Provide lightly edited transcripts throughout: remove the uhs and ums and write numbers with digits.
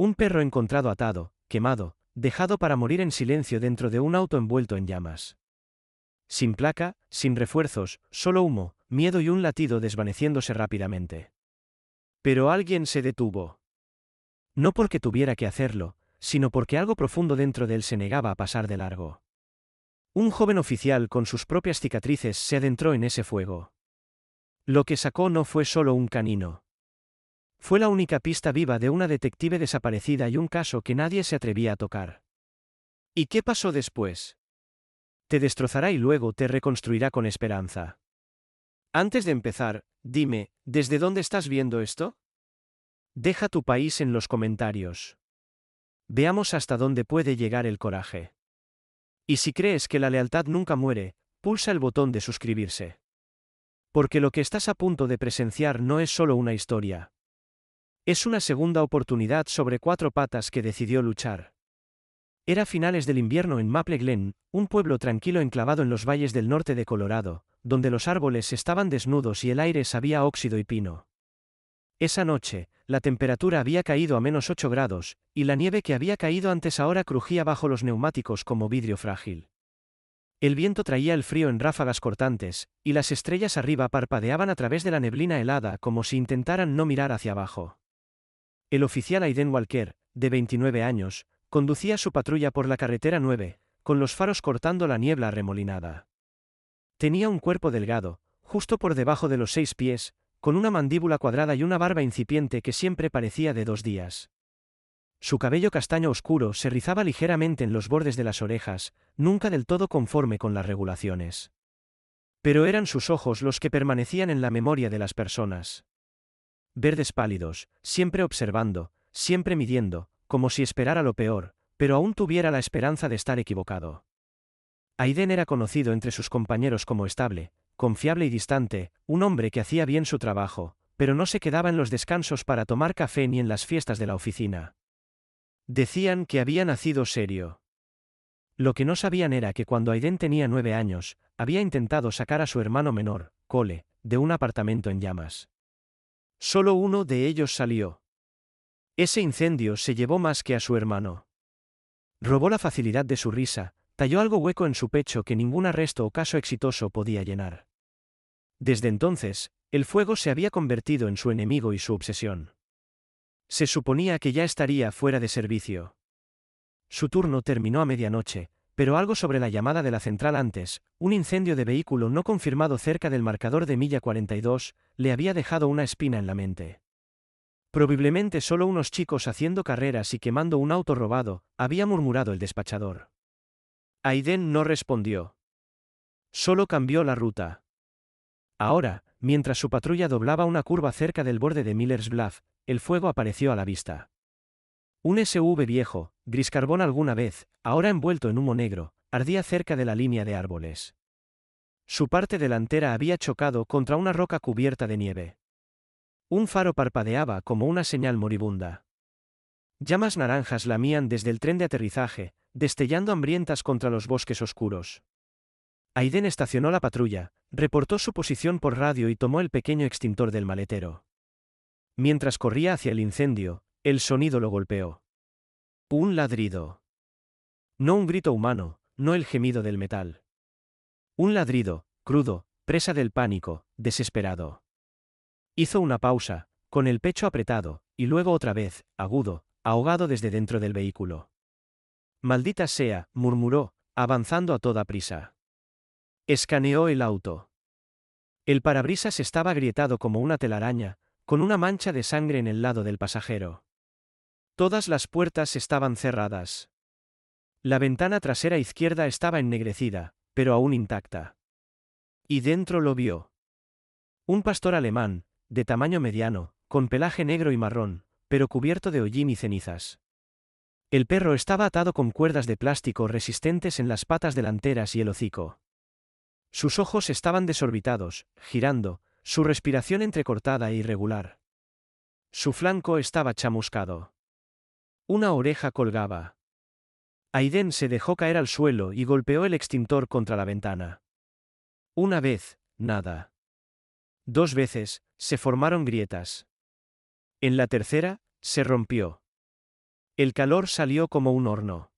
Un perro encontrado atado, quemado, dejado para morir en silencio dentro de un auto envuelto en llamas. Sin placa, sin refuerzos, solo humo, miedo y un latido desvaneciéndose rápidamente. Pero alguien se detuvo. No porque tuviera que hacerlo, sino porque algo profundo dentro de él se negaba a pasar de largo. Un joven oficial con sus propias cicatrices se adentró en ese fuego. Lo que sacó no fue solo un canino. Fue la única pista viva de una detective desaparecida y un caso que nadie se atrevía a tocar. ¿Y qué pasó después? Te destrozará y luego te reconstruirá con esperanza. Antes de empezar, dime, ¿desde dónde estás viendo esto? Deja tu país en los comentarios. Veamos hasta dónde puede llegar el coraje. Y si crees que la lealtad nunca muere, pulsa el botón de suscribirse. Porque lo que estás a punto de presenciar no es solo una historia. Es una segunda oportunidad sobre 4 patas que decidió luchar. Era finales del invierno en Maple Glen, un pueblo tranquilo enclavado en los valles del norte de Colorado, donde los árboles estaban desnudos y el aire sabía a óxido y pino. Esa noche, la temperatura había caído a -8 grados, y la nieve que había caído antes ahora crujía bajo los neumáticos como vidrio frágil. El viento traía el frío en ráfagas cortantes, y las estrellas arriba parpadeaban a través de la neblina helada como si intentaran no mirar hacia abajo. El oficial Aiden Walker, de 29 años, conducía su patrulla por la carretera 9, con los faros cortando la niebla arremolinada. Tenía un cuerpo delgado, justo por debajo de los 6 pies, con una mandíbula cuadrada y una barba incipiente que siempre parecía de 2 días. Su cabello castaño oscuro se rizaba ligeramente en los bordes de las orejas, nunca del todo conforme con las regulaciones. Pero eran sus ojos los que permanecían en la memoria de las personas. Verdes pálidos, siempre observando, siempre midiendo, como si esperara lo peor, pero aún tuviera la esperanza de estar equivocado. Aiden era conocido entre sus compañeros como estable, confiable y distante, un hombre que hacía bien su trabajo, pero no se quedaba en los descansos para tomar café ni en las fiestas de la oficina. Decían que había nacido serio. Lo que no sabían era que cuando Aiden tenía 9 años, había intentado sacar a su hermano menor, Cole, de un apartamento en llamas. Solo uno de ellos salió. Ese incendio se llevó más que a su hermano. Robó la facilidad de su risa, talló algo hueco en su pecho que ningún arresto o caso exitoso podía llenar. Desde entonces, el fuego se había convertido en su enemigo y su obsesión. Se suponía que ya estaría fuera de servicio. Su turno terminó a medianoche, pero algo sobre la llamada de la central antes, un incendio de vehículo no confirmado cerca del marcador de milla 42, le había dejado una espina en la mente. Probablemente solo unos chicos haciendo carreras y quemando un auto robado, había murmurado el despachador. Aiden no respondió. Solo cambió la ruta. Ahora, mientras su patrulla doblaba una curva cerca del borde de Miller's Bluff, el fuego apareció a la vista. Un SUV viejo, gris carbón alguna vez, ahora envuelto en humo negro, ardía cerca de la línea de árboles. Su parte delantera había chocado contra una roca cubierta de nieve. Un faro parpadeaba como una señal moribunda. Llamas naranjas lamían desde el tren de aterrizaje, destellando hambrientas contra los bosques oscuros. Aiden estacionó la patrulla, reportó su posición por radio y tomó el pequeño extintor del maletero. Mientras corría hacia el incendio, el sonido lo golpeó. Un ladrido. No un grito humano, no el gemido del metal. Un ladrido, crudo, presa del pánico, desesperado. Hizo una pausa, con el pecho apretado, y luego otra vez, agudo, ahogado desde dentro del vehículo. Maldita sea, murmuró, avanzando a toda prisa. Escaneó el auto. El parabrisas estaba agrietado como una telaraña, con una mancha de sangre en el lado del pasajero. Todas las puertas estaban cerradas. La ventana trasera izquierda estaba ennegrecida, pero aún intacta. Y dentro lo vio. Un pastor alemán, de tamaño mediano, con pelaje negro y marrón, pero cubierto de hollín y cenizas. El perro estaba atado con cuerdas de plástico resistentes en las patas delanteras y el hocico. Sus ojos estaban desorbitados, girando, su respiración entrecortada e irregular. Su flanco estaba chamuscado. Una oreja colgaba. Aiden se dejó caer al suelo y golpeó el extintor contra la ventana. Una vez, nada. 2 veces, se formaron grietas. En la tercera, se rompió. El calor salió como un horno.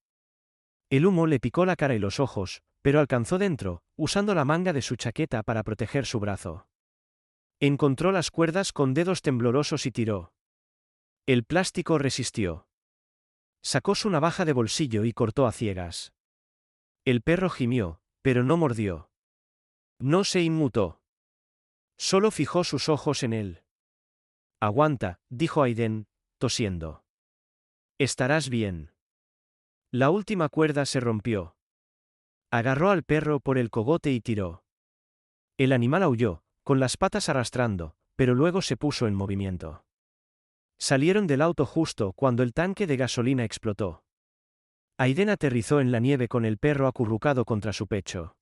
El humo le picó la cara y los ojos, pero alcanzó dentro, usando la manga de su chaqueta para proteger su brazo. Encontró las cuerdas con dedos temblorosos y tiró. El plástico resistió. Sacó su navaja de bolsillo y cortó a ciegas. El perro gimió, pero no mordió. No se inmutó. Solo fijó sus ojos en él. Aguanta, dijo Aiden, tosiendo. Estarás bien. La última cuerda se rompió. Agarró al perro por el cogote y tiró. El animal aulló, con las patas arrastrando, pero luego se puso en movimiento. Salieron del auto justo cuando el tanque de gasolina explotó. Aiden aterrizó en la nieve con el perro acurrucado contra su pecho.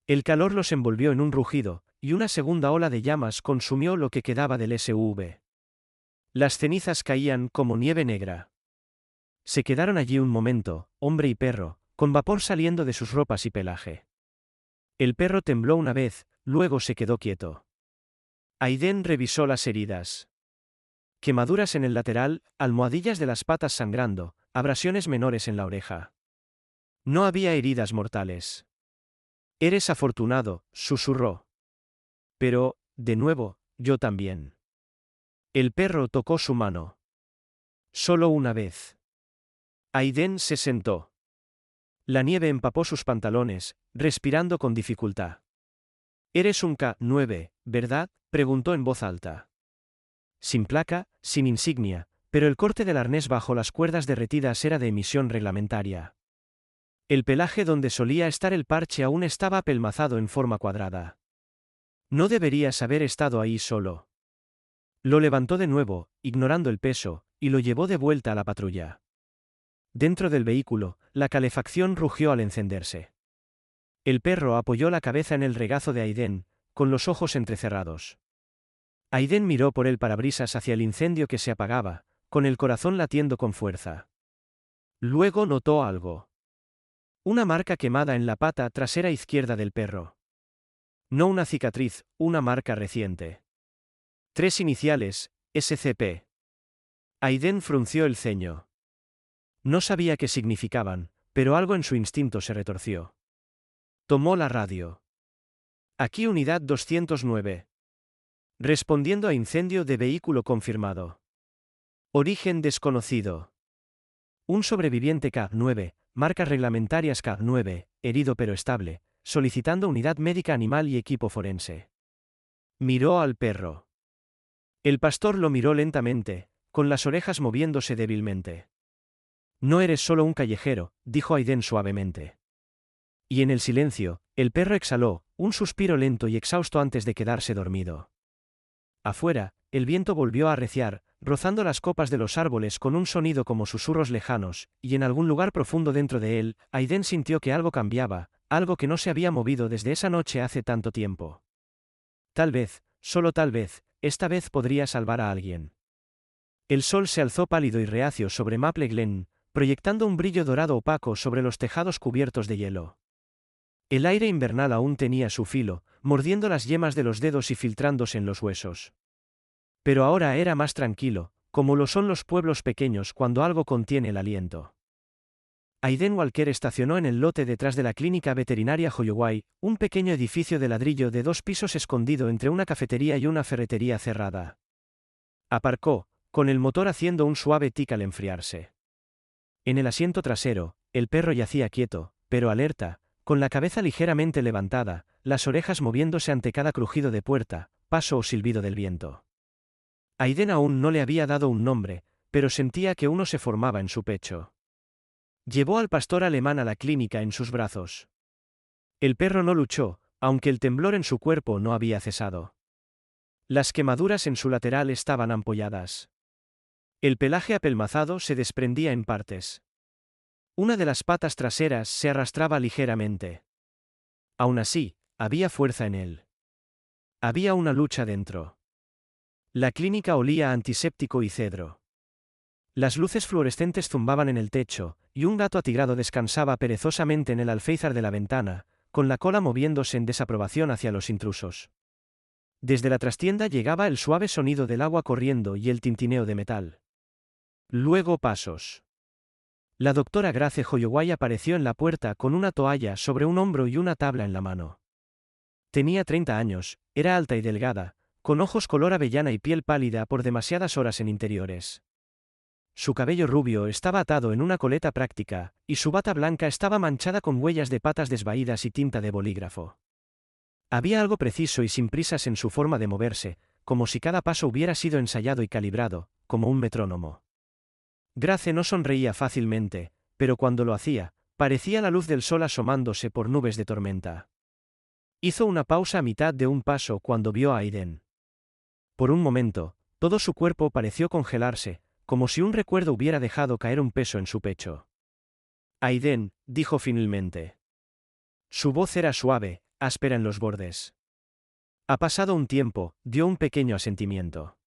El calor los envolvió en un rugido, y una segunda ola de llamas consumió lo que quedaba del SUV. Las cenizas caían como nieve negra. Se quedaron allí un momento, hombre y perro, con vapor saliendo de sus ropas y pelaje. El perro tembló una vez, luego se quedó quieto. Aiden revisó las heridas. Quemaduras en el lateral, almohadillas de las patas sangrando, abrasiones menores en la oreja. No había heridas mortales. Eres afortunado, susurró. Pero, de nuevo, yo también. El perro tocó su mano. Solo una vez. Aiden se sentó. La nieve empapó sus pantalones, respirando con dificultad. Eres un K9, ¿verdad?, preguntó en voz alta. Sin placa, sin insignia, pero el corte del arnés bajo las cuerdas derretidas era de emisión reglamentaria. El pelaje donde solía estar el parche aún estaba apelmazado en forma cuadrada. No deberías haber estado ahí solo. Lo levantó de nuevo, ignorando el peso, y lo llevó de vuelta a la patrulla. Dentro del vehículo, la calefacción rugió al encenderse. El perro apoyó la cabeza en el regazo de Aiden, con los ojos entrecerrados. Aiden miró por el parabrisas hacia el incendio que se apagaba, con el corazón latiendo con fuerza. Luego notó algo. Una marca quemada en la pata trasera izquierda del perro. No una cicatriz, una marca reciente. 3 iniciales, SCP. Aiden frunció el ceño. No sabía qué significaban, pero algo en su instinto se retorció. Tomó la radio. Aquí unidad 209. Respondiendo a incendio de vehículo confirmado. Origen desconocido. Un sobreviviente K9, marcas reglamentarias K9, herido pero estable, solicitando unidad médica animal y equipo forense. Miró al perro. El pastor lo miró lentamente, con las orejas moviéndose débilmente. No eres solo un callejero, dijo Aiden suavemente. Y en el silencio, el perro exhaló, un suspiro lento y exhausto antes de quedarse dormido. Afuera, el viento volvió a arreciar, rozando las copas de los árboles con un sonido como susurros lejanos, y en algún lugar profundo dentro de él, Aiden sintió que algo cambiaba, algo que no se había movido desde esa noche hace tanto tiempo. Tal vez, solo tal vez, esta vez podría salvar a alguien. El sol se alzó pálido y reacio sobre Maple Glen, proyectando un brillo dorado opaco sobre los tejados cubiertos de hielo. El aire invernal aún tenía su filo, mordiendo las yemas de los dedos y filtrándose en los huesos. Pero ahora era más tranquilo, como lo son los pueblos pequeños cuando algo contiene el aliento. Aiden Walker estacionó en el lote detrás de la clínica veterinaria Holloway, un pequeño edificio de ladrillo de 2 pisos escondido entre una cafetería y una ferretería cerrada. Aparcó, con el motor haciendo un suave tic al enfriarse. En el asiento trasero, el perro yacía quieto, pero alerta, con la cabeza ligeramente levantada, las orejas moviéndose ante cada crujido de puerta, paso o silbido del viento. Aiden aún no le había dado un nombre, pero sentía que uno se formaba en su pecho. Llevó al pastor alemán a la clínica en sus brazos. El perro no luchó, aunque el temblor en su cuerpo no había cesado. Las quemaduras en su lateral estaban ampolladas. El pelaje apelmazado se desprendía en partes. Una de las patas traseras se arrastraba ligeramente. Aún así, había fuerza en él. Había una lucha dentro. La clínica olía a antiséptico y cedro. Las luces fluorescentes zumbaban en el techo, y un gato atigrado descansaba perezosamente en el alféizar de la ventana, con la cola moviéndose en desaprobación hacia los intrusos. Desde la trastienda llegaba el suave sonido del agua corriendo y el tintineo de metal. Luego pasos. La doctora Grace Holloway apareció en la puerta con una toalla sobre un hombro y una tabla en la mano. Tenía 30 años, era alta y delgada, con ojos color avellana y piel pálida por demasiadas horas en interiores. Su cabello rubio estaba atado en una coleta práctica, y su bata blanca estaba manchada con huellas de patas desvaídas y tinta de bolígrafo. Había algo preciso y sin prisas en su forma de moverse, como si cada paso hubiera sido ensayado y calibrado, como un metrónomo. Grace no sonreía fácilmente, pero cuando lo hacía, parecía la luz del sol asomándose por nubes de tormenta. Hizo una pausa a mitad de un paso cuando vio a Aiden. Por un momento, todo su cuerpo pareció congelarse, como si un recuerdo hubiera dejado caer un peso en su pecho. Aiden, dijo finalmente. Su voz era suave, áspera en los bordes. Ha pasado un tiempo, dio un pequeño asentimiento.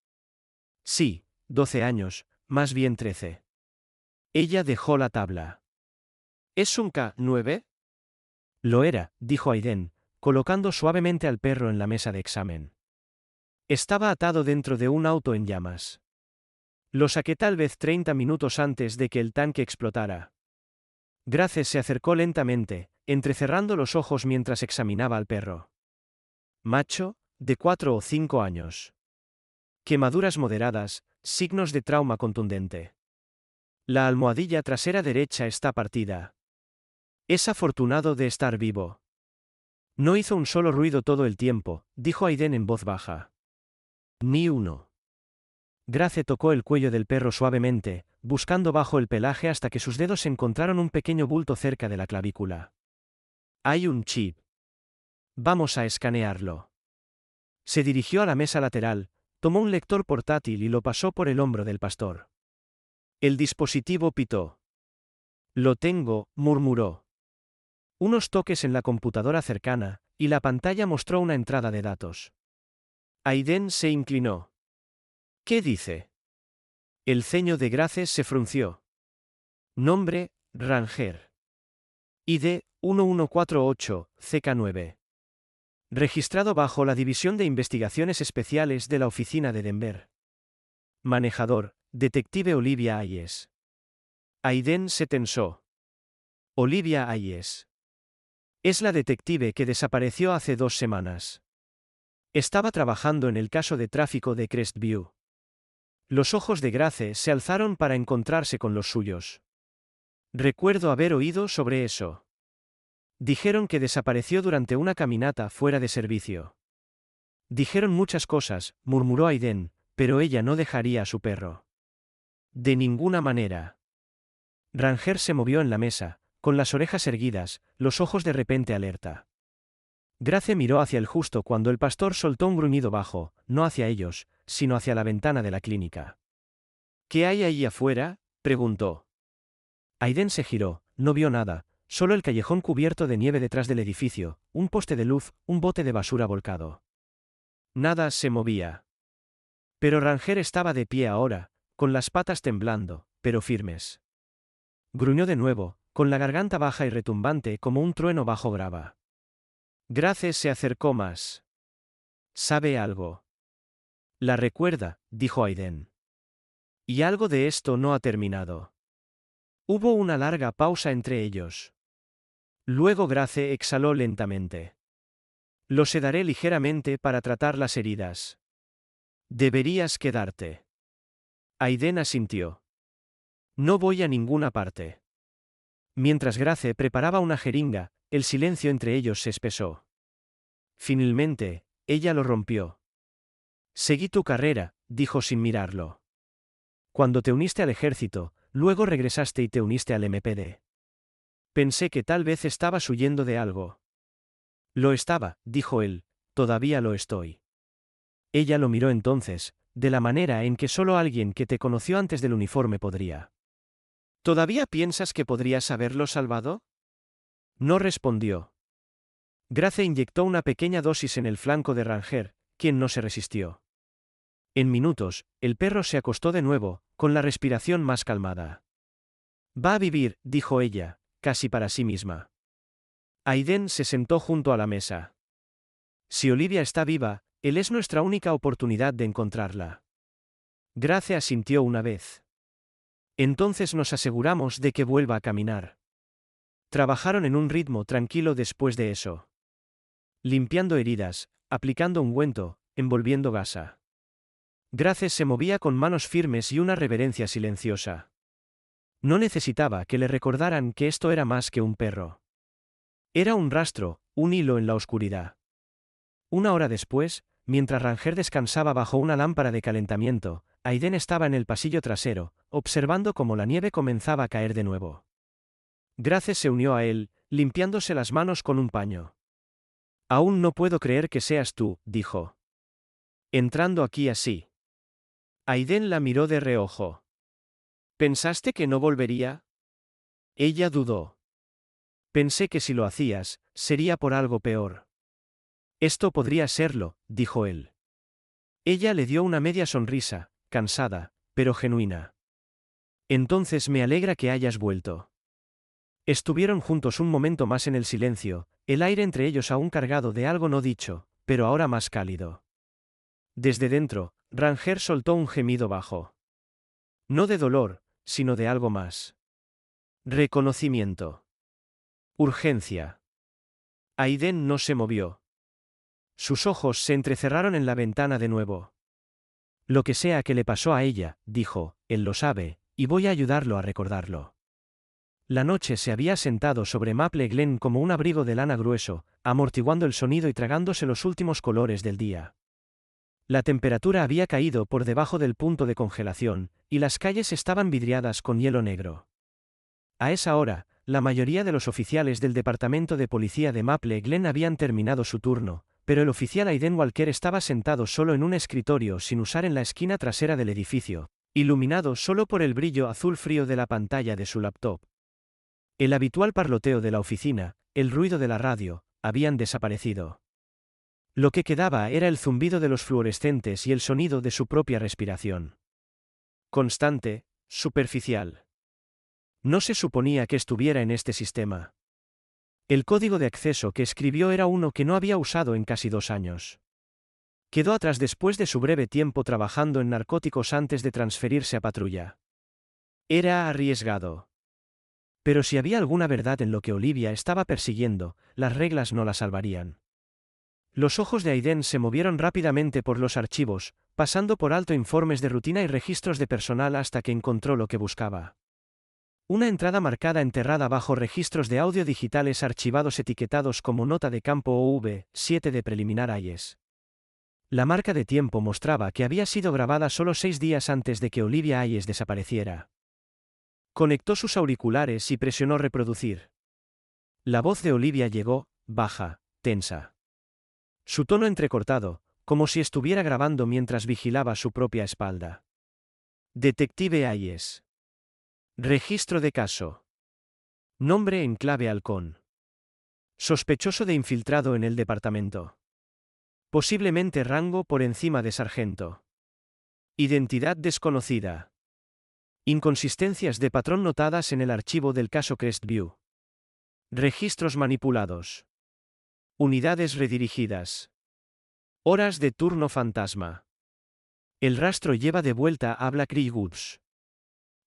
Sí, 12 años, más bien 13. Ella dejó la tabla. ¿Es un K9? Lo era, dijo Aiden, colocando suavemente al perro en la mesa de examen. Estaba atado dentro de un auto en llamas. Lo saqué tal vez 30 minutos antes de que el tanque explotara. Grace se acercó lentamente, entrecerrando los ojos mientras examinaba al perro. Macho, de 4 o 5 años. Quemaduras moderadas, signos de trauma contundente. La almohadilla trasera derecha está partida. Es afortunado de estar vivo. No hizo un solo ruido todo el tiempo, dijo Aiden en voz baja. Ni uno. Grace tocó el cuello del perro suavemente, buscando bajo el pelaje hasta que sus dedos encontraron un pequeño bulto cerca de la clavícula. Hay un chip. Vamos a escanearlo. Se dirigió a la mesa lateral, tomó un lector portátil y lo pasó por el hombro del pastor. El dispositivo pitó. Lo tengo, murmuró. Unos toques en la computadora cercana, y la pantalla mostró una entrada de datos. Aiden se inclinó. ¿Qué dice? El ceño de Grace se frunció. Nombre, Ranger. ID, 1148, CK9. Registrado bajo la División de Investigaciones Especiales de la Oficina de Denver. Manejador, Detective Olivia Hayes. Aiden se tensó. Olivia Hayes. Es la detective que desapareció hace 2 semanas. Estaba trabajando en el caso de tráfico de Crestview. Los ojos de Grace se alzaron para encontrarse con los suyos. Recuerdo haber oído sobre eso. Dijeron que desapareció durante una caminata fuera de servicio. Dijeron muchas cosas, murmuró Aiden, pero ella no dejaría a su perro. De ninguna manera. Ranger se movió en la mesa, con las orejas erguidas, los ojos de repente alerta. Grace miró hacia el justo cuando el pastor soltó un gruñido bajo, no hacia ellos, sino hacia la ventana de la clínica. ¿Qué hay ahí afuera?, preguntó. Aiden se giró, no vio nada, solo el callejón cubierto de nieve detrás del edificio, un poste de luz, un bote de basura volcado. Nada se movía. Pero Ranger estaba de pie ahora, con las patas temblando, pero firmes. Gruñó de nuevo, con la garganta baja y retumbante como un trueno bajo grava. Grace se acercó más. ¿Sabe algo? La recuerda, dijo Aiden. Y algo de esto no ha terminado. Hubo una larga pausa entre ellos. Luego Grace exhaló lentamente. Lo sedaré ligeramente para tratar las heridas. Deberías quedarte. Aiden asintió. No voy a ninguna parte. Mientras Grace preparaba una jeringa, el silencio entre ellos se espesó. Finalmente, ella lo rompió. Seguí tu carrera, dijo sin mirarlo. Cuando te uniste al ejército, luego regresaste y te uniste al MPD. Pensé que tal vez estabas huyendo de algo. Lo estaba, dijo él, todavía lo estoy. Ella lo miró entonces, de la manera en que solo alguien que te conoció antes del uniforme podría. ¿Todavía piensas que podrías haberlo salvado? No respondió. Grace inyectó una pequeña dosis en el flanco de Ranger, quien no se resistió. En minutos, el perro se acostó de nuevo, con la respiración más calmada. Va a vivir, dijo ella, casi para sí misma. Aiden se sentó junto a la mesa. Si Olivia está viva, él es nuestra única oportunidad de encontrarla. Grace asintió una vez. Entonces nos aseguramos de que vuelva a caminar. Trabajaron en un ritmo tranquilo después de eso. Limpiando heridas, aplicando ungüento, envolviendo gasa. Graces se movía con manos firmes y una reverencia silenciosa. No necesitaba que le recordaran que esto era más que un perro. Era un rastro, un hilo en la oscuridad. Una hora después, mientras Ranger descansaba bajo una lámpara de calentamiento, Aiden estaba en el pasillo trasero, observando cómo la nieve comenzaba a caer de nuevo. Graces se unió a él, limpiándose las manos con un paño. Aún no puedo creer que seas tú, dijo. Entrando aquí así. Aiden la miró de reojo. ¿Pensaste que no volvería? Ella dudó. Pensé que si lo hacías, sería por algo peor. Esto podría serlo, dijo él. Ella le dio una media sonrisa, cansada, pero genuina. Entonces me alegra que hayas vuelto. Estuvieron juntos un momento más en el silencio, el aire entre ellos aún cargado de algo no dicho, pero ahora más cálido. Desde dentro, Ranger soltó un gemido bajo. No de dolor, sino de algo más. Reconocimiento. Urgencia. Aiden no se movió. Sus ojos se entrecerraron en la ventana de nuevo. Lo que sea que le pasó a ella, dijo, él lo sabe, y voy a ayudarlo a recordarlo. La noche se había sentado sobre Maple Glen como un abrigo de lana grueso, amortiguando el sonido y tragándose los últimos colores del día. La temperatura había caído por debajo del punto de congelación, y las calles estaban vidriadas con hielo negro. A esa hora, la mayoría de los oficiales del departamento de policía de Maple Glen habían terminado su turno, pero el oficial Aiden Walker estaba sentado solo en un escritorio sin usar en la esquina trasera del edificio, iluminado solo por el brillo azul frío de la pantalla de su laptop. El habitual parloteo de la oficina, el ruido de la radio, habían desaparecido. Lo que quedaba era el zumbido de los fluorescentes y el sonido de su propia respiración. Constante, superficial. No se suponía que estuviera en este sistema. El código de acceso que escribió era uno que no había usado en casi 2 años. Quedó atrás después de su breve tiempo trabajando en narcóticos antes de transferirse a patrulla. Era arriesgado. Pero si había alguna verdad en lo que Olivia estaba persiguiendo, las reglas no la salvarían. Los ojos de Aiden se movieron rápidamente por los archivos, pasando por alto informes de rutina y registros de personal hasta que encontró lo que buscaba. Una entrada marcada enterrada bajo registros de audio digitales archivados etiquetados como nota de campo OV7 de preliminar AIES. La marca de tiempo mostraba que había sido grabada solo 6 días antes de que Olivia Hayes desapareciera. Conectó sus auriculares y presionó reproducir. La voz de Olivia llegó, baja, tensa. Su tono entrecortado, como si estuviera grabando mientras vigilaba su propia espalda. Detective Hayes. Registro de caso. Nombre en clave halcón. Sospechoso de infiltrado en el departamento. Posiblemente rango por encima de sargento. Identidad desconocida. Inconsistencias de patrón notadas en el archivo del caso Crestview. Registros manipulados. Unidades redirigidas. Horas de turno fantasma. El rastro lleva de vuelta a Black Creek Woods.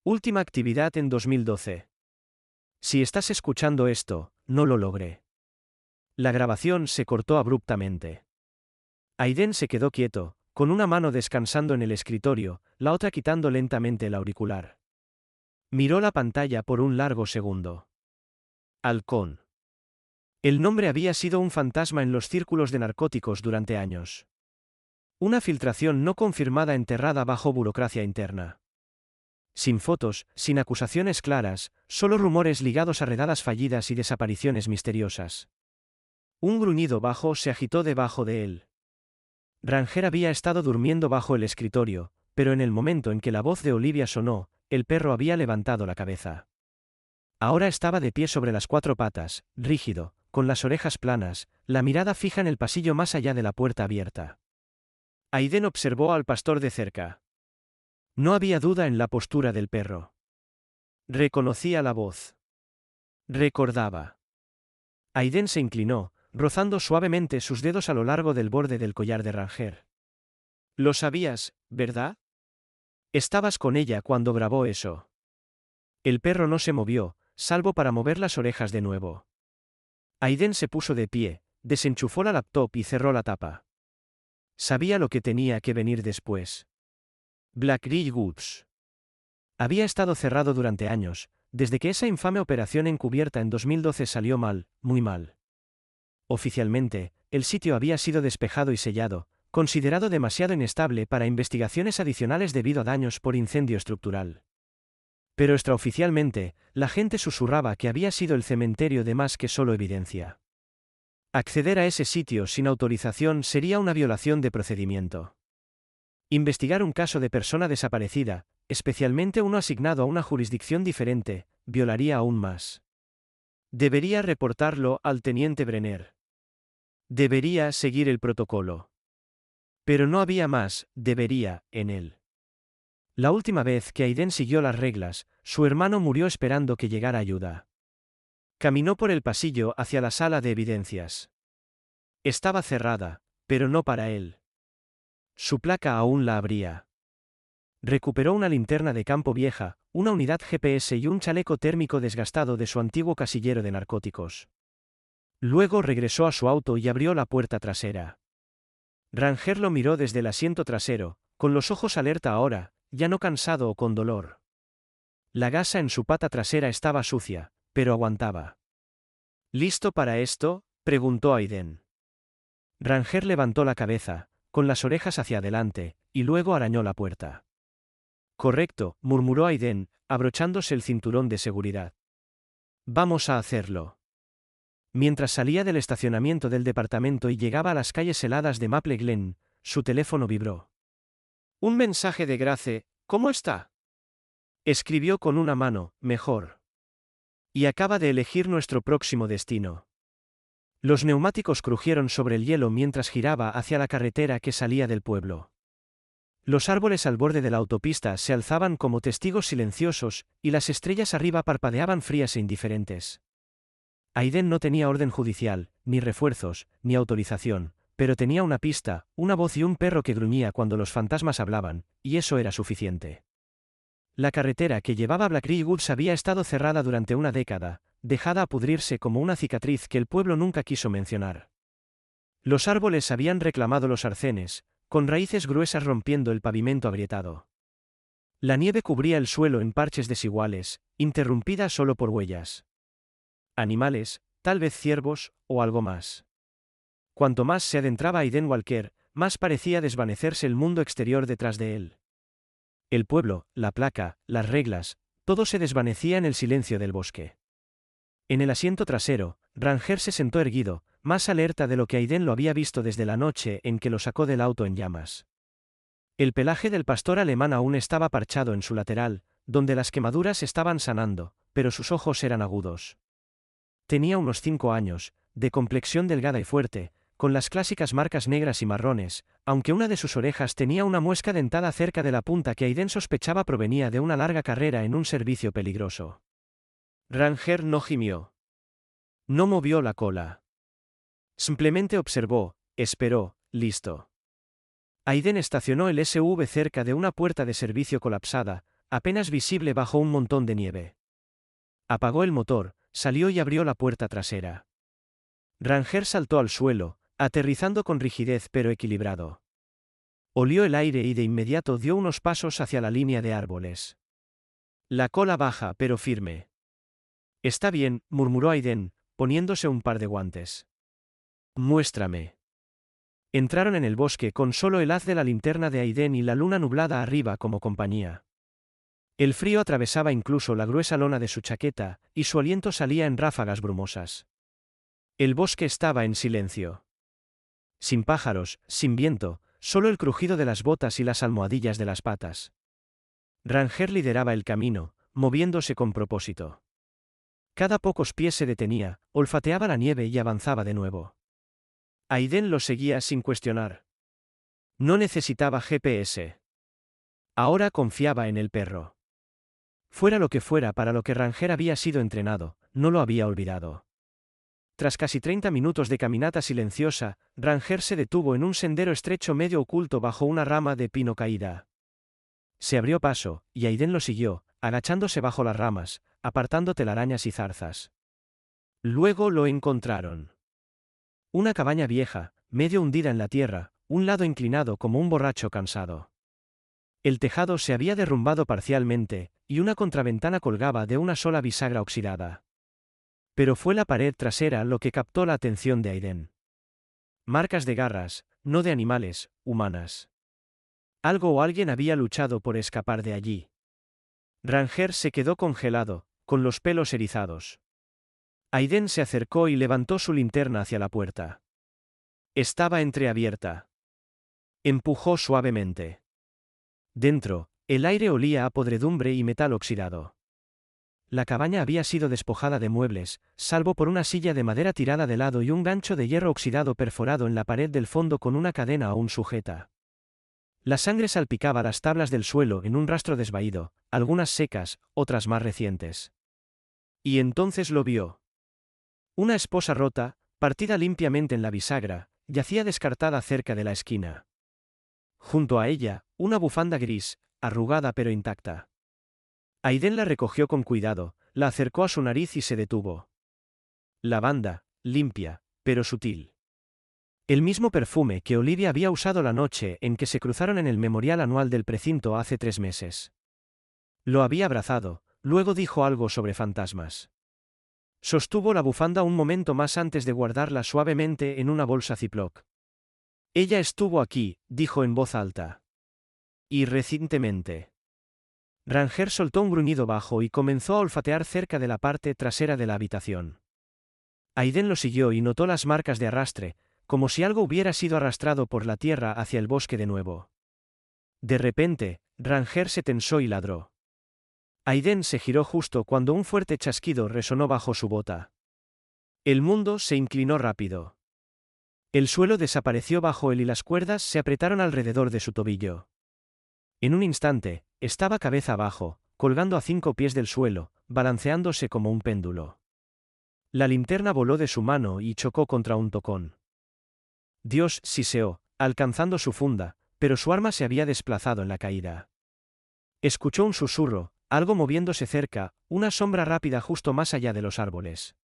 Última actividad en 2012. Si estás escuchando esto, no lo logré. La grabación se cortó abruptamente. Aiden se quedó quieto, con una mano descansando en el escritorio, la otra quitando lentamente el auricular. Miró la pantalla por un largo segundo. Halcón. El nombre había sido un fantasma en los círculos de narcóticos durante años. Una filtración no confirmada enterrada bajo burocracia interna. Sin fotos, sin acusaciones claras, solo rumores ligados a redadas fallidas y desapariciones misteriosas. Un gruñido bajo se agitó debajo de él. Ranger había estado durmiendo bajo el escritorio, pero en el momento en que la voz de Olivia sonó, el perro había levantado la cabeza. Ahora estaba de pie sobre las 4 patas, rígido, con las orejas planas, la mirada fija en el pasillo más allá de la puerta abierta. Aiden observó al pastor de cerca. No había duda en la postura del perro. Reconocía la voz. Recordaba. Aiden se inclinó, rozando suavemente sus dedos a lo largo del borde del collar de Ranger. Lo sabías, ¿verdad? Estabas con ella cuando grabó eso. El perro no se movió, salvo para mover las orejas de nuevo. Aiden se puso de pie, desenchufó la laptop y cerró la tapa. Sabía lo que tenía que venir después. Black Ridge Woods. Había estado cerrado durante años, desde que esa infame operación encubierta en 2012 salió mal, muy mal. Oficialmente, el sitio había sido despejado y sellado, considerado demasiado inestable para investigaciones adicionales debido a daños por incendio estructural. Pero extraoficialmente, la gente susurraba que había sido el cementerio de más que solo evidencia. Acceder a ese sitio sin autorización sería una violación de procedimiento. Investigar un caso de persona desaparecida, especialmente uno asignado a una jurisdicción diferente, violaría aún más. Debería reportarlo al teniente Brenner. Debería seguir el protocolo. Pero no había más, debería, en él. La última vez que Aiden siguió las reglas, su hermano murió esperando que llegara ayuda. Caminó por el pasillo hacia la sala de evidencias. Estaba cerrada, pero no para él. Su placa aún la abría. Recuperó una linterna de campo vieja, una unidad GPS y un chaleco térmico desgastado de su antiguo casillero de narcóticos. Luego regresó a su auto y abrió la puerta trasera. Ranger lo miró desde el asiento trasero, con los ojos alerta ahora, ya no cansado o con dolor. La gasa en su pata trasera estaba sucia, pero aguantaba. ¿Listo para esto?, preguntó Aiden. Ranger levantó la cabeza, con las orejas hacia adelante, y luego arañó la puerta. Correcto, murmuró Aiden, abrochándose el cinturón de seguridad. Vamos a hacerlo. Mientras salía del estacionamiento del departamento y llegaba a las calles heladas de Maple Glen, su teléfono vibró. Un mensaje de Grace, ¿cómo está? Escribió con una mano, mejor. Y acaba de elegir nuestro próximo destino. Los neumáticos crujieron sobre el hielo mientras giraba hacia la carretera que salía del pueblo. Los árboles al borde de la autopista se alzaban como testigos silenciosos, y las estrellas arriba parpadeaban frías e indiferentes. Aiden no tenía orden judicial, ni refuerzos, ni autorización, pero tenía una pista, una voz y un perro que gruñía cuando los fantasmas hablaban, y eso era suficiente. La carretera que llevaba a Black Ridge Woods había estado cerrada durante una década, dejada a pudrirse como una cicatriz que el pueblo nunca quiso mencionar. Los árboles habían reclamado los arcenes, con raíces gruesas rompiendo el pavimento agrietado. La nieve cubría el suelo en parches desiguales, interrumpida solo por huellas. Animales, tal vez ciervos, o algo más. Cuanto más se adentraba Aiden Walker, más parecía desvanecerse el mundo exterior detrás de él. El pueblo, la placa, las reglas, todo se desvanecía en el silencio del bosque. En el asiento trasero, Ranger se sentó erguido, más alerta de lo que Aiden lo había visto desde la noche en que lo sacó del auto en llamas. El pelaje del pastor alemán aún estaba parchado en su lateral, donde las quemaduras estaban sanando, pero sus ojos eran agudos. Tenía unos 5 años, de complexión delgada y fuerte, con las clásicas marcas negras y marrones, aunque una de sus orejas tenía una muesca dentada cerca de la punta que Aiden sospechaba provenía de una larga carrera en un servicio peligroso. Ranger no gimió. No movió la cola. Simplemente observó, esperó, listo. Aiden estacionó el SUV cerca de una puerta de servicio colapsada, apenas visible bajo un montón de nieve. Apagó el motor, salió y abrió la puerta trasera. Ranger saltó al suelo, aterrizando con rigidez pero equilibrado. Olió el aire y de inmediato dio unos pasos hacia la línea de árboles. La cola baja pero firme. Está bien, murmuró Aiden, poniéndose un par de guantes. Muéstrame. Entraron en el bosque con solo el haz de la linterna de Aiden y la luna nublada arriba como compañía. El frío atravesaba incluso la gruesa lona de su chaqueta, y su aliento salía en ráfagas brumosas. El bosque estaba en silencio. Sin pájaros, sin viento, solo el crujido de las botas y las almohadillas de las patas. Ranger lideraba el camino, moviéndose con propósito. Cada pocos pies se detenía, olfateaba la nieve y avanzaba de nuevo. Aiden lo seguía sin cuestionar. No necesitaba GPS. Ahora confiaba en el perro. Fuera lo que fuera para lo que Ranger había sido entrenado, no lo había olvidado. Tras casi 30 minutos de caminata silenciosa, Ranger se detuvo en un sendero estrecho medio oculto bajo una rama de pino caída. Se abrió paso, y Aiden lo siguió, agachándose bajo las ramas, apartando telarañas y zarzas. Luego lo encontraron. Una cabaña vieja, medio hundida en la tierra, un lado inclinado como un borracho cansado. El tejado se había derrumbado parcialmente, y una contraventana colgaba de una sola bisagra oxidada. Pero fue la pared trasera lo que captó la atención de Aiden. Marcas de garras, no de animales, humanas. Algo o alguien había luchado por escapar de allí. Ranger se quedó congelado, con los pelos erizados. Aiden se acercó y levantó su linterna hacia la puerta. Estaba entreabierta. Empujó suavemente. Dentro, el aire olía a podredumbre y metal oxidado. La cabaña había sido despojada de muebles, salvo por una silla de madera tirada de lado y un gancho de hierro oxidado perforado en la pared del fondo con una cadena aún sujeta. La sangre salpicaba las tablas del suelo en un rastro desvaído, algunas secas, otras más recientes. Y entonces lo vio. Una esposa rota, partida limpiamente en la bisagra, yacía descartada cerca de la esquina. Junto a ella, una bufanda gris, arrugada pero intacta. Aiden la recogió con cuidado, la acercó a su nariz y se detuvo. Lavanda, limpia, pero sutil. El mismo perfume que Olivia había usado la noche en que se cruzaron en el memorial anual del precinto hace 3 meses. Lo había abrazado, luego dijo algo sobre fantasmas. Sostuvo la bufanda un momento más antes de guardarla suavemente en una bolsa Ziploc. Ella estuvo aquí, dijo en voz alta. Y recientemente. Ranger soltó un gruñido bajo y comenzó a olfatear cerca de la parte trasera de la habitación. Aiden lo siguió y notó las marcas de arrastre, como si algo hubiera sido arrastrado por la tierra hacia el bosque de nuevo. De repente, Ranger se tensó y ladró. Aiden se giró justo cuando un fuerte chasquido resonó bajo su bota. El mundo se inclinó rápido. El suelo desapareció bajo él y las cuerdas se apretaron alrededor de su tobillo. En un instante, estaba cabeza abajo, colgando a 5 pies del suelo, balanceándose como un péndulo. La linterna voló de su mano y chocó contra un tocón. Dios siseó, alcanzando su funda, pero su arma se había desplazado en la caída. Escuchó un susurro, algo moviéndose cerca, una sombra rápida justo más allá de los árboles.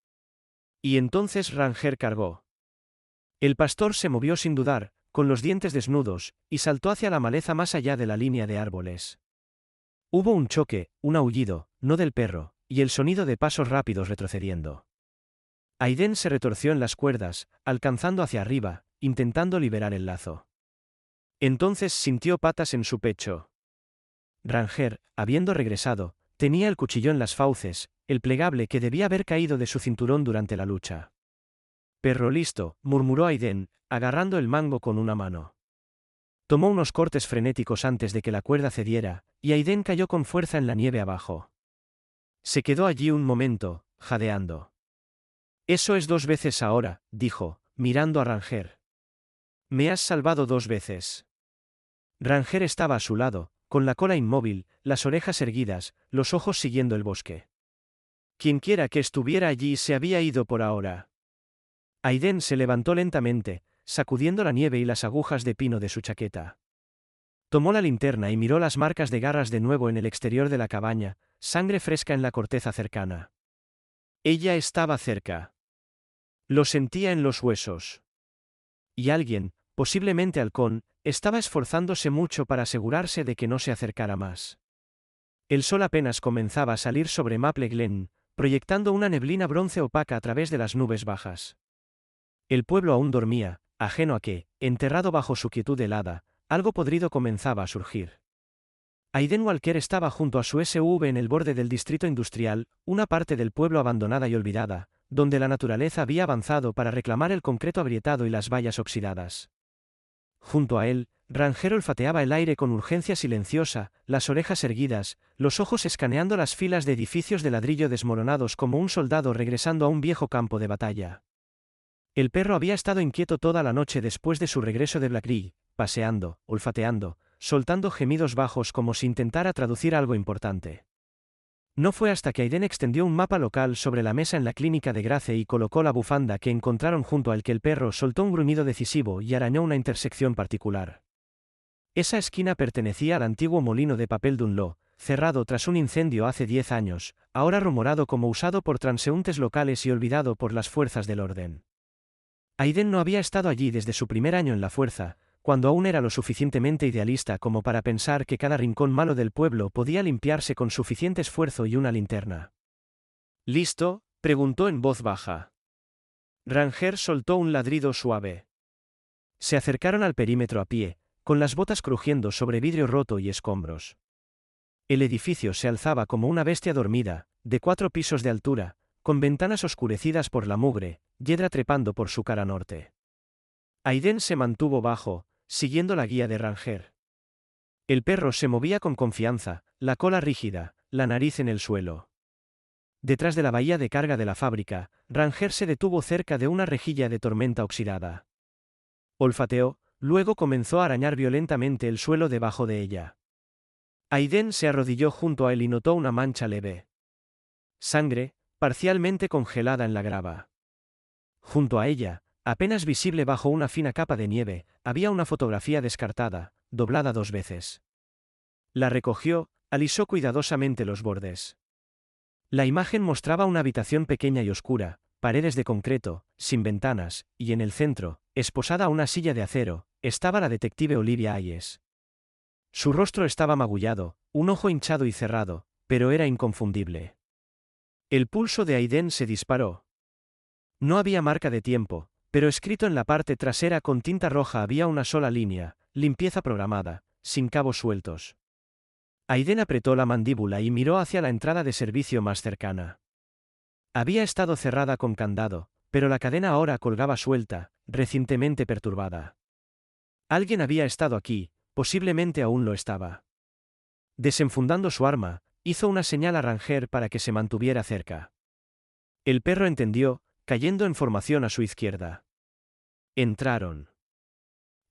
Y entonces Ranger cargó. El pastor se movió sin dudar, con los dientes desnudos, y saltó hacia la maleza más allá de la línea de árboles. Hubo un choque, un aullido, no del perro, y el sonido de pasos rápidos retrocediendo. Aiden se retorció en las cuerdas, alcanzando hacia arriba, intentando liberar el lazo. Entonces sintió patas en su pecho. Ranger, habiendo regresado, tenía el cuchillo en las fauces, el plegable que debía haber caído de su cinturón durante la lucha. Perro listo, murmuró Aiden, agarrando el mango con una mano. Tomó unos cortes frenéticos antes de que la cuerda cediera, y Aiden cayó con fuerza en la nieve abajo. Se quedó allí un momento, jadeando. Eso es 2 veces ahora, dijo, mirando a Ranger. Me has salvado 2 veces. Ranger estaba a su lado, con la cola inmóvil, las orejas erguidas, los ojos siguiendo el bosque. Quienquiera que estuviera allí se había ido por ahora. Aiden se levantó lentamente, sacudiendo la nieve y las agujas de pino de su chaqueta. Tomó la linterna y miró las marcas de garras de nuevo en el exterior de la cabaña, sangre fresca en la corteza cercana. Ella estaba cerca. Lo sentía en los huesos. Y alguien, posiblemente Halcón, estaba esforzándose mucho para asegurarse de que no se acercara más. El sol apenas comenzaba a salir sobre Maple Glen, proyectando una neblina bronce opaca a través de las nubes bajas. El pueblo aún dormía, ajeno a que, enterrado bajo su quietud helada, algo podrido comenzaba a surgir. Aiden Walker estaba junto a su SUV en el borde del distrito industrial, una parte del pueblo abandonada y olvidada, donde la naturaleza había avanzado para reclamar el concreto agrietado y las vallas oxidadas. Junto a él, Ranger olfateaba el aire con urgencia silenciosa, las orejas erguidas, los ojos escaneando las filas de edificios de ladrillo desmoronados como un soldado regresando a un viejo campo de batalla. El perro había estado inquieto toda la noche después de su regreso de Black Creek, paseando, olfateando, soltando gemidos bajos como si intentara traducir algo importante. No fue hasta que Aiden extendió un mapa local sobre la mesa en la clínica de Grace y colocó la bufanda que encontraron junto al que el perro soltó un gruñido decisivo y arañó una intersección particular. Esa esquina pertenecía al antiguo molino de papel Dunlop, cerrado tras un incendio hace 10 años, ahora rumorado como usado por transeúntes locales y olvidado por las fuerzas del orden. Aiden no había estado allí desde su primer año en la fuerza, cuando aún era lo suficientemente idealista como para pensar que cada rincón malo del pueblo podía limpiarse con suficiente esfuerzo y una linterna. ¿Listo?, preguntó en voz baja. Ranger soltó un ladrido suave. Se acercaron al perímetro a pie, con las botas crujiendo sobre vidrio roto y escombros. El edificio se alzaba como una bestia dormida, de 4 pisos de altura, con ventanas oscurecidas por la mugre, hiedra trepando por su cara norte. Aiden se mantuvo bajo, siguiendo la guía de Ranger. El perro se movía con confianza, la cola rígida, la nariz en el suelo. Detrás de la bahía de carga de la fábrica, Ranger se detuvo cerca de una rejilla de tormenta oxidada. Olfateó, luego comenzó a arañar violentamente el suelo debajo de ella. Aiden se arrodilló junto a él y notó una mancha leve. Sangre, parcialmente congelada en la grava. Junto a ella, apenas visible bajo una fina capa de nieve, había una fotografía descartada, doblada 2 veces. La recogió, alisó cuidadosamente los bordes. La imagen mostraba una habitación pequeña y oscura, paredes de concreto, sin ventanas, y en el centro, esposada a una silla de acero, estaba la detective Olivia Hayes. Su rostro estaba magullado, un ojo hinchado y cerrado, pero era inconfundible. El pulso de Aiden se disparó. No había marca de tiempo, pero escrito en la parte trasera con tinta roja había una sola línea: limpieza programada, sin cabos sueltos. Aiden apretó la mandíbula y miró hacia la entrada de servicio más cercana. Había estado cerrada con candado, pero la cadena ahora colgaba suelta, recientemente perturbada. Alguien había estado aquí, posiblemente aún lo estaba. Desenfundando su arma, hizo una señal a Ranger para que se mantuviera cerca. El perro entendió, cayendo en formación a su izquierda. Entraron.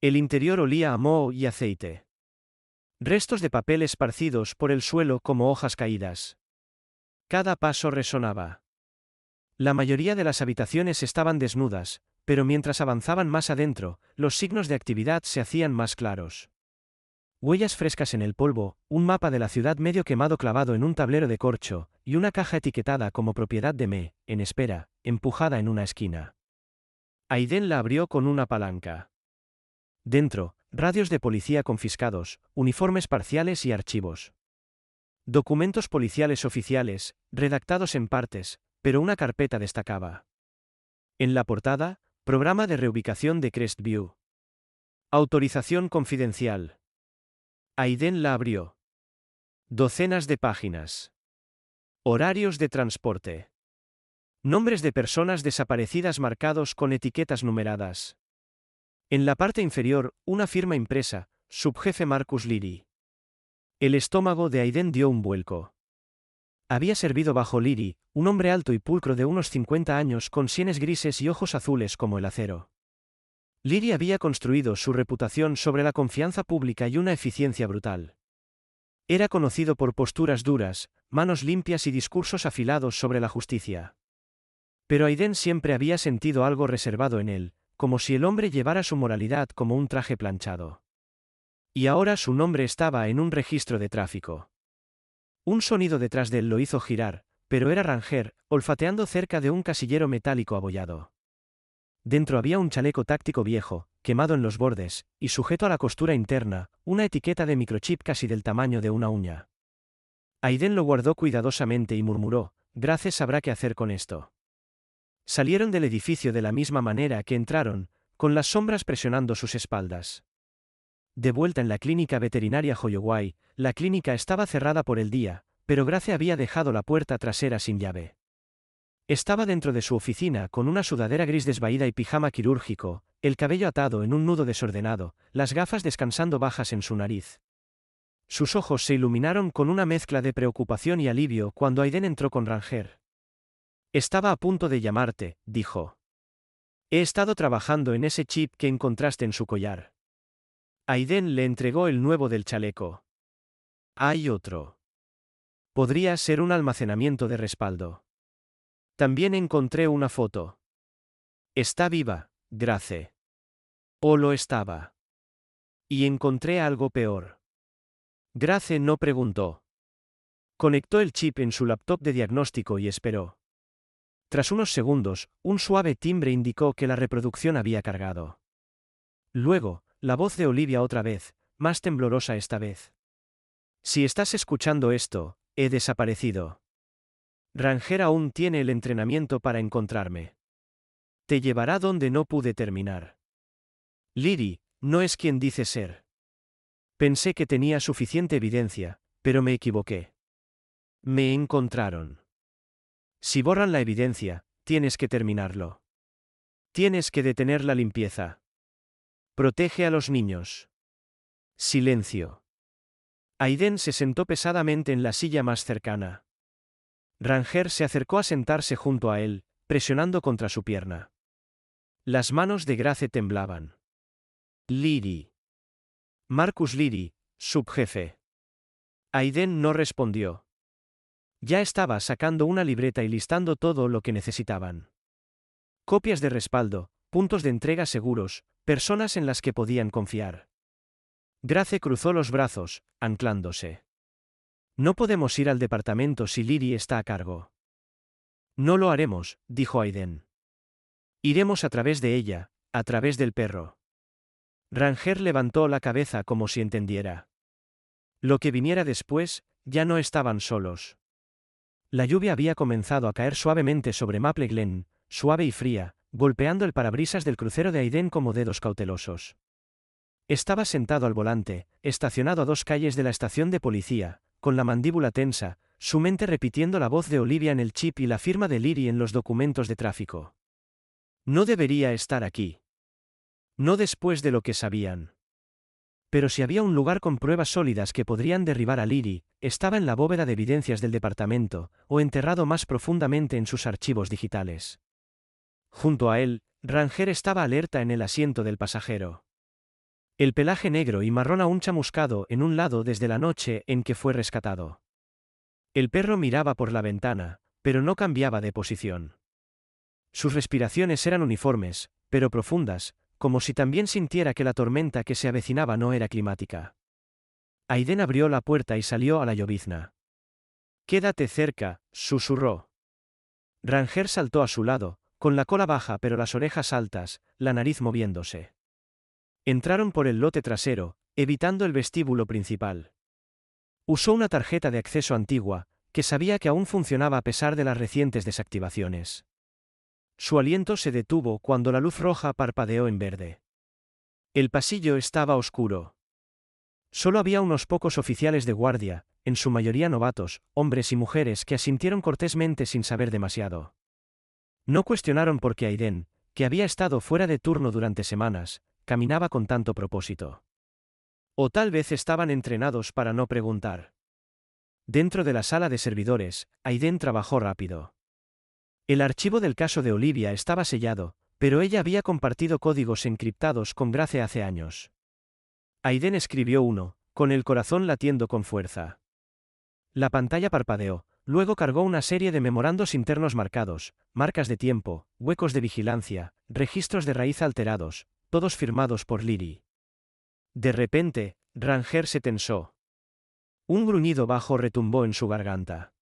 El interior olía a moho y aceite. Restos de papel esparcidos por el suelo como hojas caídas. Cada paso resonaba. La mayoría de las habitaciones estaban desnudas, pero mientras avanzaban más adentro, los signos de actividad se hacían más claros. Huellas frescas en el polvo, un mapa de la ciudad medio quemado clavado en un tablero de corcho, y una caja etiquetada como propiedad de Me, en espera, empujada en una esquina. Aiden la abrió con una palanca. Dentro, radios de policía confiscados, uniformes parciales y archivos. Documentos policiales oficiales, redactados en partes, pero una carpeta destacaba. En la portada, programa de reubicación de Crestview. Autorización confidencial. Aiden la abrió. Docenas de páginas. Horarios de transporte. Nombres de personas desaparecidas marcados con etiquetas numeradas. En la parte inferior, una firma impresa: subjefe Marcus Leary. El estómago de Aiden dio un vuelco. Había servido bajo Leary, un hombre alto y pulcro de unos 50 años con sienes grises y ojos azules como el acero. Leary había construido su reputación sobre la confianza pública y una eficiencia brutal. Era conocido por posturas duras, manos limpias y discursos afilados sobre la justicia. Pero Aiden siempre había sentido algo reservado en él, como si el hombre llevara su moralidad como un traje planchado. Y ahora su nombre estaba en un registro de tráfico. Un sonido detrás de él lo hizo girar, pero era Ranger, olfateando cerca de un casillero metálico abollado. Dentro había un chaleco táctico viejo, quemado en los bordes, y sujeto a la costura interna, una etiqueta de microchip casi del tamaño de una uña. Aiden lo guardó cuidadosamente y murmuró: Grace sabrá qué hacer con esto. Salieron del edificio de la misma manera que entraron, con las sombras presionando sus espaldas. De vuelta en la clínica veterinaria Holloway, la clínica estaba cerrada por el día, pero Grace había dejado la puerta trasera sin llave. Estaba dentro de su oficina con una sudadera gris desvaída y pijama quirúrgico, el cabello atado en un nudo desordenado, las gafas descansando bajas en su nariz. Sus ojos se iluminaron con una mezcla de preocupación y alivio cuando Aiden entró con Ranger. Estaba a punto de llamarte, dijo. He estado trabajando en ese chip que encontraste en su collar. Aiden le entregó el nuevo del chaleco. Hay otro. Podría ser un almacenamiento de respaldo. También encontré una foto. Está viva, Grace. O lo estaba. Y encontré algo peor. Grace no preguntó. Conectó el chip en su laptop de diagnóstico y esperó. Tras unos segundos, un suave timbre indicó que la reproducción había cargado. Luego, la voz de Olivia otra vez, más temblorosa esta vez. Si estás escuchando esto, he desaparecido. Ranger aún tiene el entrenamiento para encontrarme. Te llevará donde no pude terminar. Liri, no es quien dice ser. Pensé que tenía suficiente evidencia, pero me equivoqué. Me encontraron. Si borran la evidencia, tienes que terminarlo. Tienes que detener la limpieza. Protege a los niños. Silencio. Aiden se sentó pesadamente en la silla más cercana. Ranger se acercó a sentarse junto a él, presionando contra su pierna. Las manos de Grace temblaban. Liri. Marcus Liri, subjefe. Aiden no respondió. Ya estaba sacando una libreta y listando todo lo que necesitaban. Copias de respaldo, puntos de entrega seguros, personas en las que podían confiar. Grace cruzó los brazos, anclándose. No podemos ir al departamento si Liri está a cargo. No lo haremos, dijo Aiden. Iremos a través de ella, a través del perro. Ranger levantó la cabeza como si entendiera. Lo que viniera después, ya no estaban solos. La lluvia había comenzado a caer suavemente sobre Maple Glen, suave y fría, golpeando el parabrisas del crucero de Aiden como dedos cautelosos. Estaba sentado al volante, estacionado a 2 calles de la estación de policía, con la mandíbula tensa, su mente repitiendo la voz de Olivia en el chip y la firma de Liri en los documentos de tráfico. No debería estar aquí. No después de lo que sabían. Pero si había un lugar con pruebas sólidas que podrían derribar a Liri, estaba en la bóveda de evidencias del departamento, o enterrado más profundamente en sus archivos digitales. Junto a él, Ranger estaba alerta en el asiento del pasajero. El pelaje negro y marrón aún chamuscado en un lado desde la noche en que fue rescatado. El perro miraba por la ventana, pero no cambiaba de posición. Sus respiraciones eran uniformes, pero profundas, como si también sintiera que la tormenta que se avecinaba no era climática. Aiden abrió la puerta y salió a la llovizna. «Quédate cerca», susurró. Ranger saltó a su lado, con la cola baja pero las orejas altas, la nariz moviéndose. Entraron por el lote trasero, evitando el vestíbulo principal. Usó una tarjeta de acceso antigua, que sabía que aún funcionaba a pesar de las recientes desactivaciones. Su aliento se detuvo cuando la luz roja parpadeó en verde. El pasillo estaba oscuro. Solo había unos pocos oficiales de guardia, en su mayoría novatos, hombres y mujeres que asintieron cortésmente sin saber demasiado. No cuestionaron por qué Aiden, que había estado fuera de turno durante semanas, caminaba con tanto propósito. O tal vez estaban entrenados para no preguntar. Dentro de la sala de servidores, Aiden trabajó rápido. El archivo del caso de Olivia estaba sellado, pero ella había compartido códigos encriptados con Grace hace años. Aiden escribió uno, con el corazón latiendo con fuerza. La pantalla parpadeó, luego cargó una serie de memorandos internos marcados, marcas de tiempo, huecos de vigilancia, registros de raíz alterados, todos firmados por Liri. De repente, Ranger se tensó. Un gruñido bajo retumbó en su garganta.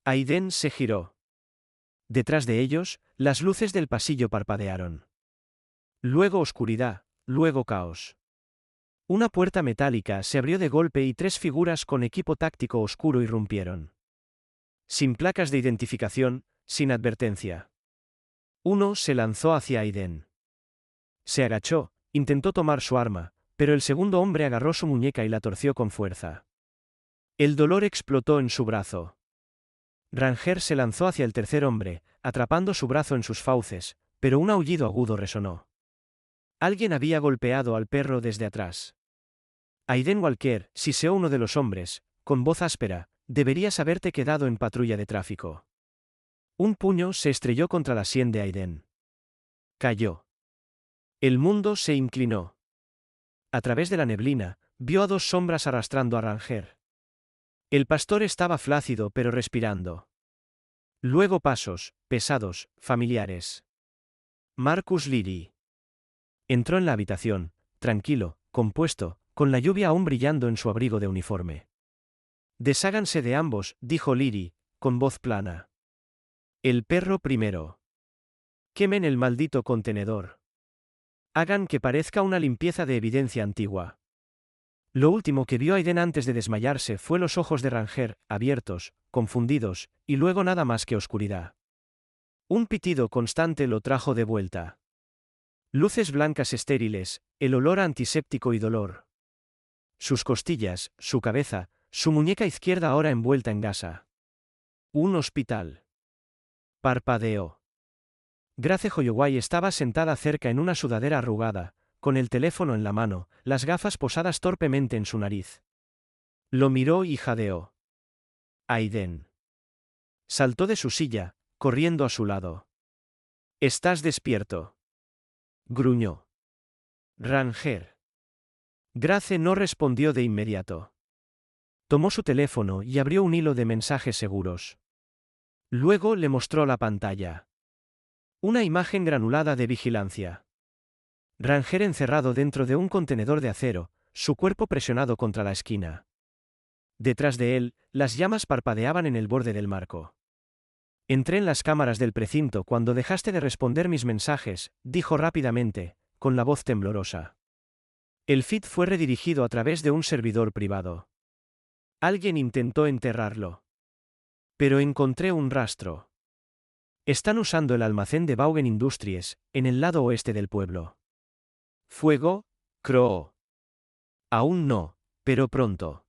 Aiden se giró. Detrás de ellos, las luces del pasillo parpadearon. Luego oscuridad, luego caos. Una puerta metálica se abrió de golpe y 3 figuras con equipo táctico oscuro irrumpieron. Sin placas de identificación, sin advertencia. Uno se lanzó hacia Aiden. Se agachó, intentó tomar su arma, pero el segundo hombre agarró su muñeca y la torció con fuerza. El dolor explotó en su brazo. Ranger se lanzó hacia el tercer hombre, atrapando su brazo en sus fauces, pero un aullido agudo resonó. Alguien había golpeado al perro desde atrás. Aiden Walker, siseó uno de los hombres, con voz áspera, deberías haberte quedado en patrulla de tráfico. Un puño se estrelló contra la sien de Aiden. Cayó. El mundo se inclinó. A través de la neblina, vio a 2 sombras arrastrando a Ranger. El pastor estaba flácido pero respirando. Luego pasos, pesados, familiares. Marcus Liri. Entró en la habitación, tranquilo, compuesto, con la lluvia aún brillando en su abrigo de uniforme. Desháganse de ambos, dijo Liri, con voz plana. El perro primero. Quemen el maldito contenedor. Hagan que parezca una limpieza de evidencia antigua. Lo último que vio Aiden antes de desmayarse fue los ojos de Ranger, abiertos, confundidos, y luego nada más que oscuridad. Un pitido constante lo trajo de vuelta. Luces blancas estériles, el olor a antiséptico y dolor. Sus costillas, su cabeza, su muñeca izquierda ahora envuelta en gasa. Un hospital. Parpadeó. Grace Holloway estaba sentada cerca en una sudadera arrugada, con el teléfono en la mano, las gafas posadas torpemente en su nariz. Lo miró y jadeó. Aiden. Saltó de su silla, corriendo a su lado. ¿Estás despierto? Gruñó. Ranger. Grace no respondió de inmediato. Tomó su teléfono y abrió un hilo de mensajes seguros. Luego le mostró la pantalla. Una imagen granulada de vigilancia. Ranger encerrado dentro de un contenedor de acero, su cuerpo presionado contra la esquina. Detrás de él, las llamas parpadeaban en el borde del marco. Entré en las cámaras del precinto cuando dejaste de responder mis mensajes, dijo rápidamente, con la voz temblorosa. El feed fue redirigido a través de un servidor privado. Alguien intentó enterrarlo. Pero encontré un rastro. Están usando el almacén de Vaughan Industries, en el lado oeste del pueblo. Fuego, Crow. Aún no, pero pronto.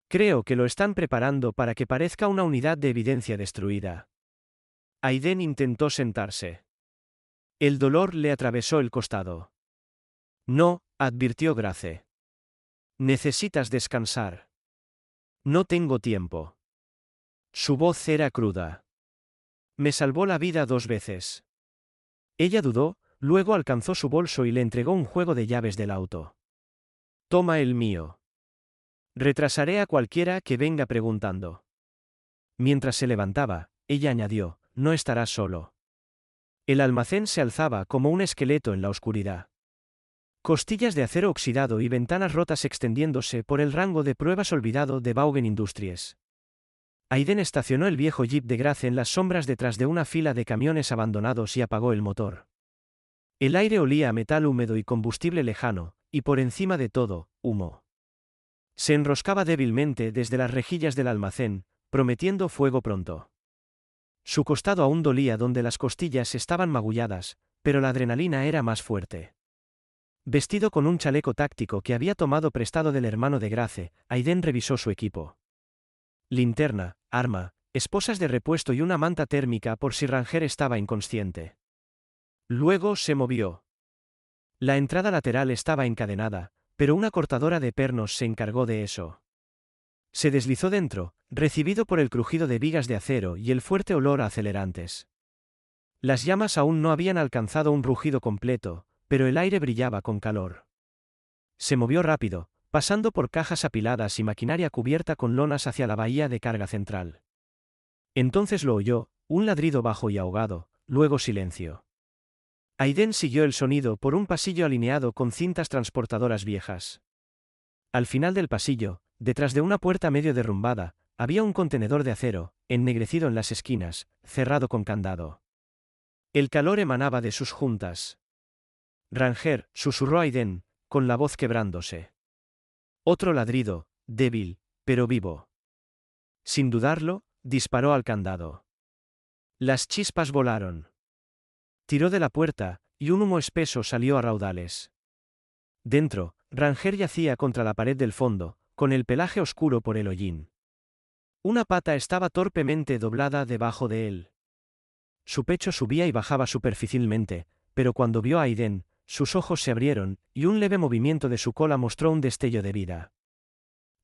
Creo que lo están preparando para que parezca una unidad de evidencia destruida. Aiden intentó sentarse. El dolor le atravesó el costado. No, advirtió Grace. Necesitas descansar. No tengo tiempo. Su voz era cruda. Me salvó la vida 2 veces. Ella dudó, luego alcanzó su bolso y le entregó un juego de llaves del auto. Toma el mío. Retrasaré a cualquiera que venga preguntando. Mientras se levantaba, ella añadió, no estarás solo. El almacén se alzaba como un esqueleto en la oscuridad. Costillas de acero oxidado y ventanas rotas extendiéndose por el rango de pruebas olvidado de Vaughan Industries. Aiden estacionó el viejo jeep de Grace en las sombras detrás de una fila de camiones abandonados y apagó el motor. El aire olía a metal húmedo y combustible lejano, y por encima de todo, humo. Se enroscaba débilmente desde las rejillas del almacén, prometiendo fuego pronto. Su costado aún dolía donde las costillas estaban magulladas, pero la adrenalina era más fuerte. Vestido con un chaleco táctico que había tomado prestado del hermano de Grace, Aiden revisó su equipo. Linterna, arma, esposas de repuesto y una manta térmica por si Ranger estaba inconsciente. Luego se movió. La entrada lateral estaba encadenada, pero una cortadora de pernos se encargó de eso. Se deslizó dentro, recibido por el crujido de vigas de acero y el fuerte olor a acelerantes. Las llamas aún no habían alcanzado un rugido completo, pero el aire brillaba con calor. Se movió rápido, pasando por cajas apiladas y maquinaria cubierta con lonas hacia la bahía de carga central. Entonces lo oyó, un ladrido bajo y ahogado, luego silencio. Aiden siguió el sonido por un pasillo alineado con cintas transportadoras viejas. Al final del pasillo, detrás de una puerta medio derrumbada, había un contenedor de acero, ennegrecido en las esquinas, cerrado con candado. El calor emanaba de sus juntas. Ranger, susurró Aiden, con la voz quebrándose. Otro ladrido, débil, pero vivo. Sin dudarlo, disparó al candado. Las chispas volaron. Tiró de la puerta, y un humo espeso salió a raudales. Dentro, Ranger yacía contra la pared del fondo, con el pelaje oscuro por el hollín. Una pata estaba torpemente doblada debajo de él. Su pecho subía y bajaba superficialmente, pero cuando vio a Aiden, sus ojos se abrieron, y un leve movimiento de su cola mostró un destello de vida.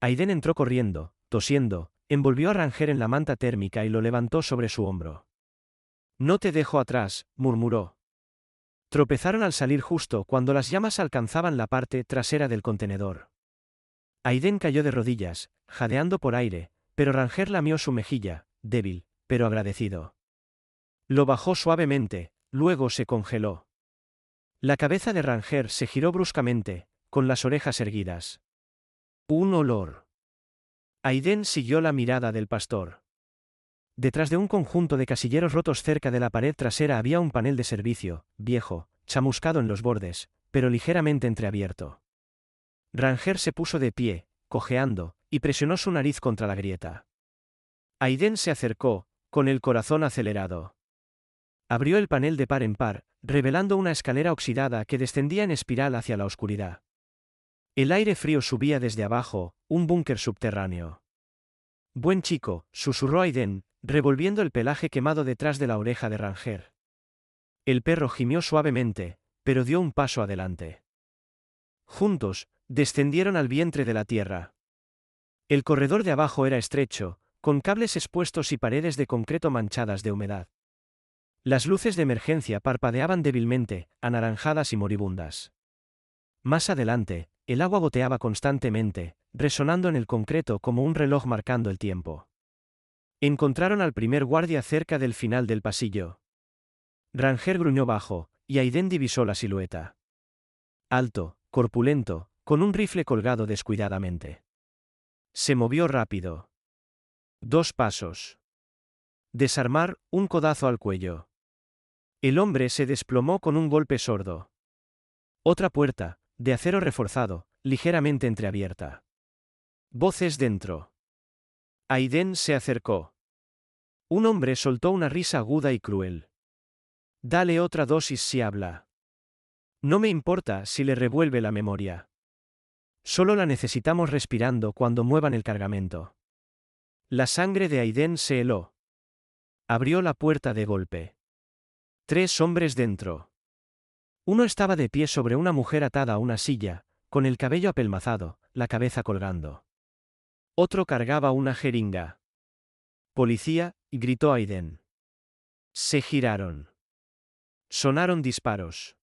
Aiden entró corriendo, tosiendo, envolvió a Ranger en la manta térmica y lo levantó sobre su hombro. No te dejo atrás, murmuró. Tropezaron al salir justo cuando las llamas alcanzaban la parte trasera del contenedor. Aiden cayó de rodillas, jadeando por aire, pero Ranger lamió su mejilla, débil, pero agradecido. Lo bajó suavemente, luego se congeló. La cabeza de Ranger se giró bruscamente, con las orejas erguidas. Un olor. Aiden siguió la mirada del pastor. Detrás de un conjunto de casilleros rotos cerca de la pared trasera había un panel de servicio, viejo, chamuscado en los bordes, pero ligeramente entreabierto. Ranger se puso de pie, cojeando, y presionó su nariz contra la grieta. Aiden se acercó, con el corazón acelerado. Abrió el panel de par en par, revelando una escalera oxidada que descendía en espiral hacia la oscuridad. El aire frío subía desde abajo, un búnker subterráneo. Buen chico, susurró Aiden, revolviendo el pelaje quemado detrás de la oreja de Ranger. El perro gimió suavemente, pero dio un paso adelante. Juntos, descendieron al vientre de la tierra. El corredor de abajo era estrecho, con cables expuestos y paredes de concreto manchadas de humedad. Las luces de emergencia parpadeaban débilmente, anaranjadas y moribundas. Más adelante, el agua goteaba constantemente, resonando en el concreto como un reloj marcando el tiempo. Encontraron al primer guardia cerca del final del pasillo. Ranger gruñó bajo, y Aiden divisó la silueta. Alto, corpulento, con un rifle colgado descuidadamente. Se movió rápido. 2 pasos. Desarmar, un codazo al cuello. El hombre se desplomó con un golpe sordo. Otra puerta, de acero reforzado, ligeramente entreabierta. Voces dentro. Aiden se acercó. Un hombre soltó una risa aguda y cruel. Dale otra dosis si habla. No me importa si le revuelve la memoria. Solo la necesitamos respirando cuando muevan el cargamento. La sangre de Aiden se heló. Abrió la puerta de golpe. 3 hombres dentro. Uno estaba de pie sobre una mujer atada a una silla, con el cabello apelmazado, la cabeza colgando. Otro cargaba una jeringa. Policía, gritó Aiden. Se giraron. Sonaron disparos.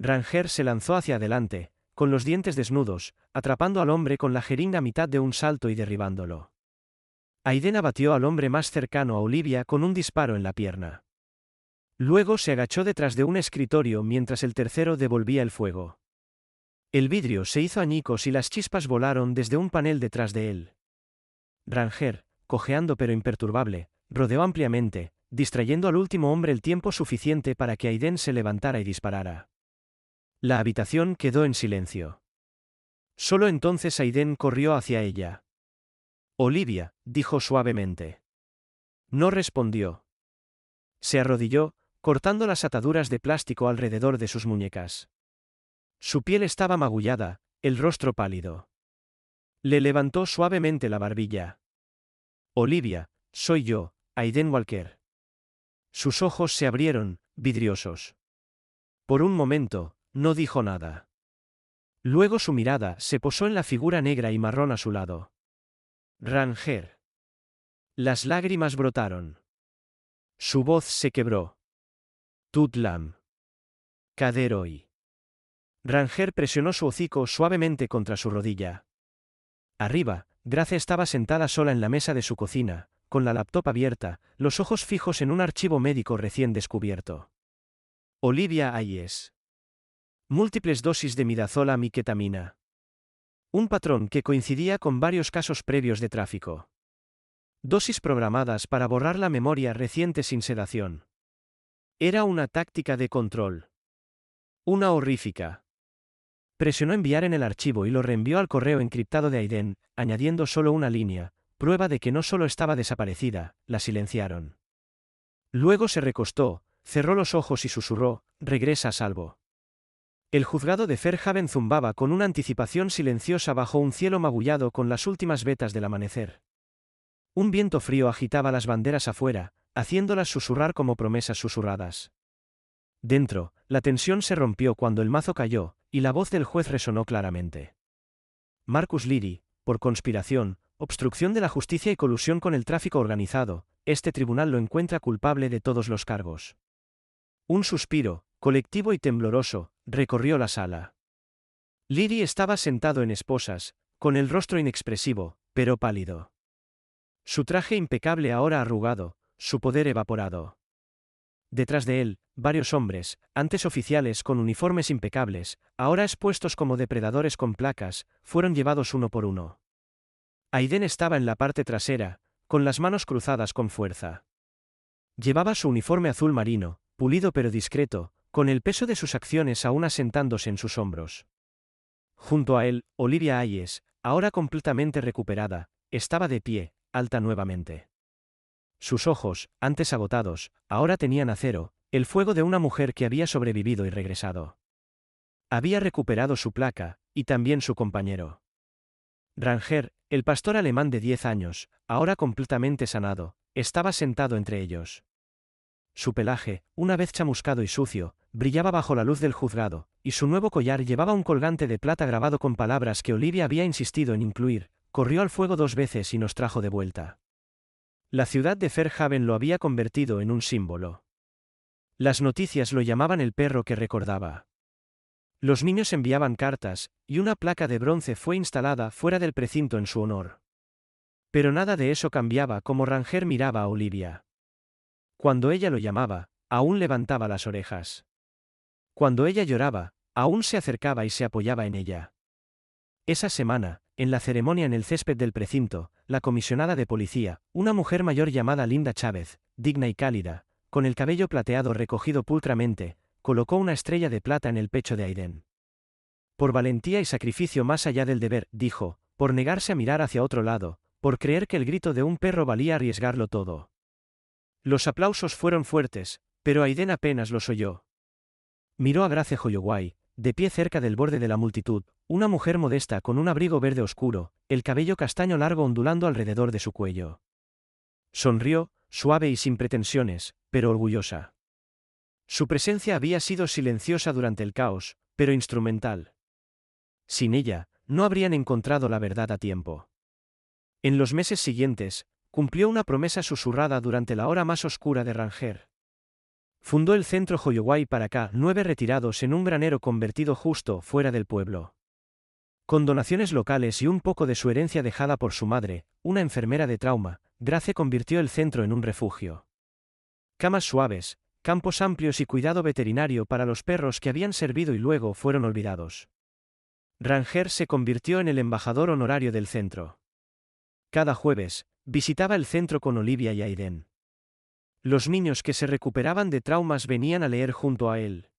Ranger se lanzó hacia adelante, con los dientes desnudos, atrapando al hombre con la jeringa a mitad de un salto y derribándolo. Aiden abatió al hombre más cercano a Olivia con un disparo en la pierna. Luego se agachó detrás de un escritorio mientras el tercero devolvía el fuego. El vidrio se hizo añicos y las chispas volaron desde un panel detrás de él. Ranger, cojeando pero imperturbable, rodeó ampliamente, distrayendo al último hombre el tiempo suficiente para que Aiden se levantara y disparara. La habitación quedó en silencio. Solo entonces Aiden corrió hacia ella. Olivia, dijo suavemente. No respondió. Se arrodilló, cortando las ataduras de plástico alrededor de sus muñecas. Su piel estaba magullada, el rostro pálido. Le levantó suavemente la barbilla. Olivia, soy yo, Aiden Walker. Sus ojos se abrieron, vidriosos. Por un momento, no dijo nada. Luego su mirada se posó en la figura negra y marrón a su lado. Ranger. Las lágrimas brotaron. Su voz se quebró. Tutlam. Caderoy. Ranger presionó su hocico suavemente contra su rodilla. Arriba, Grace estaba sentada sola en la mesa de su cocina, con la laptop abierta, los ojos fijos en un archivo médico recién descubierto. Olivia Hayes. Múltiples dosis de midazolam y ketamina. Un patrón que coincidía con varios casos previos de tráfico. Dosis programadas para borrar la memoria reciente sin sedación. Era una táctica de control. Una horrífica. Presionó enviar en el archivo y lo reenvió al correo encriptado de Aiden, añadiendo solo una línea, prueba de que no solo estaba desaparecida, la silenciaron. Luego se recostó, cerró los ojos y susurró, regresa a salvo. El juzgado de Fairhaven zumbaba con una anticipación silenciosa bajo un cielo magullado con las últimas vetas del amanecer. Un viento frío agitaba las banderas afuera, haciéndolas susurrar como promesas susurradas. Dentro, la tensión se rompió cuando el mazo cayó, y la voz del juez resonó claramente. Marcus Leary, por conspiración, obstrucción de la justicia y colusión con el tráfico organizado, este tribunal lo encuentra culpable de todos los cargos. Un suspiro, colectivo y tembloroso, recorrió la sala. Leary estaba sentado en esposas, con el rostro inexpresivo, pero pálido. Su traje impecable ahora arrugado, su poder evaporado. Detrás de él, varios hombres, antes oficiales con uniformes impecables, ahora expuestos como depredadores con placas, fueron llevados uno por uno. Aiden estaba en la parte trasera, con las manos cruzadas con fuerza. Llevaba su uniforme azul marino, pulido pero discreto, con el peso de sus acciones aún asentándose en sus hombros. Junto a él, Olivia Hayes, ahora completamente recuperada, estaba de pie, alta nuevamente. Sus ojos, antes agotados, ahora tenían acero, el fuego de una mujer que había sobrevivido y regresado. Había recuperado su placa, y también su compañero. Ranger, el pastor alemán de 10 años, ahora completamente sanado, estaba sentado entre ellos. Su pelaje, una vez chamuscado y sucio, brillaba bajo la luz del juzgado, y su nuevo collar llevaba un colgante de plata grabado con palabras que Olivia había insistido en incluir: corrió al fuego 2 veces y nos trajo de vuelta. La ciudad de Fairhaven lo había convertido en un símbolo. Las noticias lo llamaban el perro que recordaba. Los niños enviaban cartas, y una placa de bronce fue instalada fuera del precinto en su honor. Pero nada de eso cambiaba como Ranger miraba a Olivia. Cuando ella lo llamaba, aún levantaba las orejas. Cuando ella lloraba, aún se acercaba y se apoyaba en ella. Esa semana, en la ceremonia en el césped del precinto, la comisionada de policía, una mujer mayor llamada Linda Chávez, digna y cálida, con el cabello plateado recogido pulcramente, colocó una estrella de plata en el pecho de Aiden. Por valentía y sacrificio más allá del deber, dijo, por negarse a mirar hacia otro lado, por creer que el grito de un perro valía arriesgarlo todo. Los aplausos fueron fuertes, pero Aiden apenas los oyó. Miró a Grace Holloway, de pie cerca del borde de la multitud, una mujer modesta con un abrigo verde oscuro, el cabello castaño largo ondulando alrededor de su cuello. Sonrió, suave y sin pretensiones, pero orgullosa. Su presencia había sido silenciosa durante el caos, pero instrumental. Sin ella, no habrían encontrado la verdad a tiempo. En los meses siguientes, cumplió una promesa susurrada durante la hora más oscura de Ranger. Fundó el centro Holloway para K9 retirados en un granero convertido justo fuera del pueblo. Con donaciones locales y un poco de su herencia dejada por su madre, una enfermera de trauma, Grace convirtió el centro en un refugio. Camas suaves, campos amplios y cuidado veterinario para los perros que habían servido y luego fueron olvidados. Ranger se convirtió en el embajador honorario del centro. Cada jueves, visitaba el centro con Olivia y Aiden. Los niños que se recuperaban de traumas venían a leer junto a él.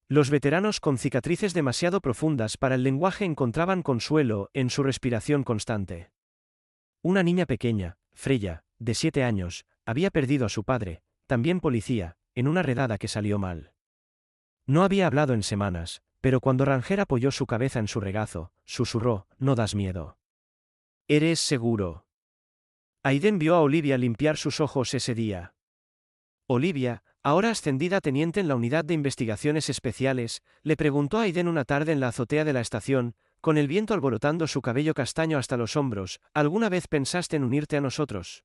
Los veteranos con cicatrices demasiado profundas para el lenguaje encontraban consuelo en su respiración constante. Una niña pequeña, Freya, de 7 años, había perdido a su padre, también policía, en una redada que salió mal. No había hablado en semanas, pero cuando Ranger apoyó su cabeza en su regazo, susurró: «No das miedo. Eres seguro». Aiden vio a Olivia limpiar sus ojos ese día. Olivia, ahora ascendida a teniente en la unidad de investigaciones especiales, le preguntó a Aiden una tarde en la azotea de la estación, con el viento alborotando su cabello castaño hasta los hombros: ¿alguna vez pensaste en unirte a nosotros?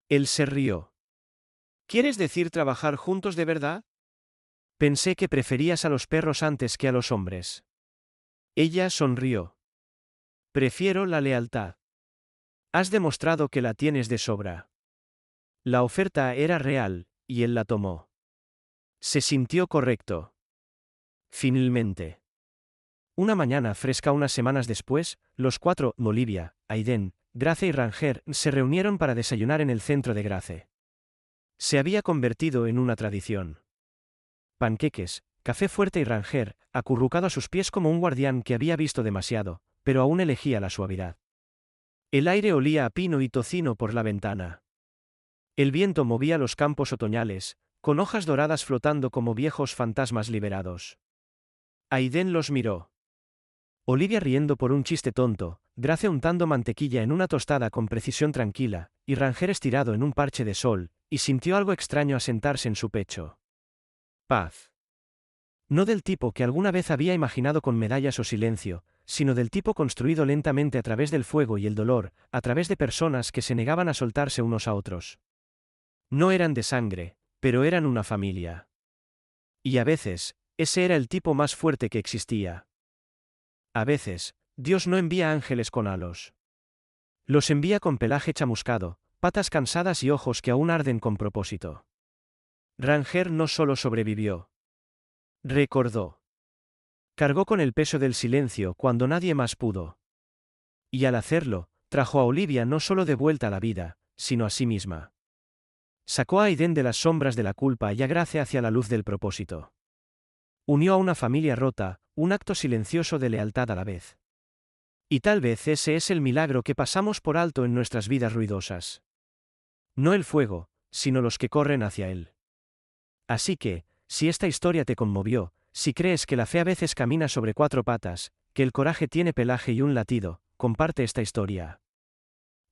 Él se rió. ¿Quieres decir trabajar juntos de verdad? Pensé que preferías a los perros antes que a los hombres. Ella sonrió. Prefiero la lealtad. Has demostrado que la tienes de sobra. La oferta era real, y él la tomó. Se sintió correcto. Finalmente. Una mañana fresca unas semanas después, los 4, Olivia, Aiden, Grace y Ranger, se reunieron para desayunar en el centro de Grace. Se había convertido en una tradición. Panqueques, café fuerte y Ranger, acurrucado a sus pies como un guardián que había visto demasiado, pero aún elegía la suavidad. El aire olía a pino y tocino por la ventana. El viento movía los campos otoñales, con hojas doradas flotando como viejos fantasmas liberados. Aiden los miró. Olivia riendo por un chiste tonto, Grace untando mantequilla en una tostada con precisión tranquila, y Ranger estirado en un parche de sol, y sintió algo extraño asentarse en su pecho. Paz. No del tipo que alguna vez había imaginado con medallas o silencio, sino del tipo construido lentamente a través del fuego y el dolor, a través de personas que se negaban a soltarse unos a otros. No eran de sangre, pero eran una familia. Y a veces, ese era el tipo más fuerte que existía. A veces, Dios no envía ángeles con halos. Los envía con pelaje chamuscado, patas cansadas y ojos que aún arden con propósito. Ranger no solo sobrevivió. Recordó. Cargó con el peso del silencio cuando nadie más pudo. Y al hacerlo, trajo a Olivia no solo de vuelta a la vida, sino a sí misma. Sacó a Aiden de las sombras de la culpa y a Grace hacia la luz del propósito. Unió a una familia rota, un acto silencioso de lealtad a la vez. Y tal vez ese es el milagro que pasamos por alto en nuestras vidas ruidosas. No el fuego, sino los que corren hacia él. Así que, si esta historia te conmovió, si crees que la fe a veces camina sobre cuatro patas, que el coraje tiene pelaje y un latido, comparte esta historia.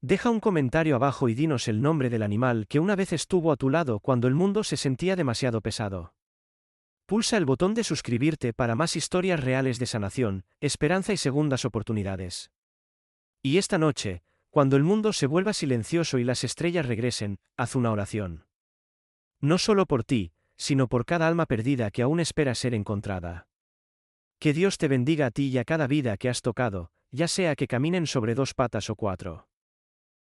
Deja un comentario abajo y dinos el nombre del animal que una vez estuvo a tu lado cuando el mundo se sentía demasiado pesado. Pulsa el botón de suscribirte para más historias reales de sanación, esperanza y segundas oportunidades. Y esta noche, cuando el mundo se vuelva silencioso y las estrellas regresen, haz una oración. No solo por ti, sino por cada alma perdida que aún espera ser encontrada. Que Dios te bendiga a ti y a cada vida que has tocado, ya sea que caminen sobre dos patas o cuatro.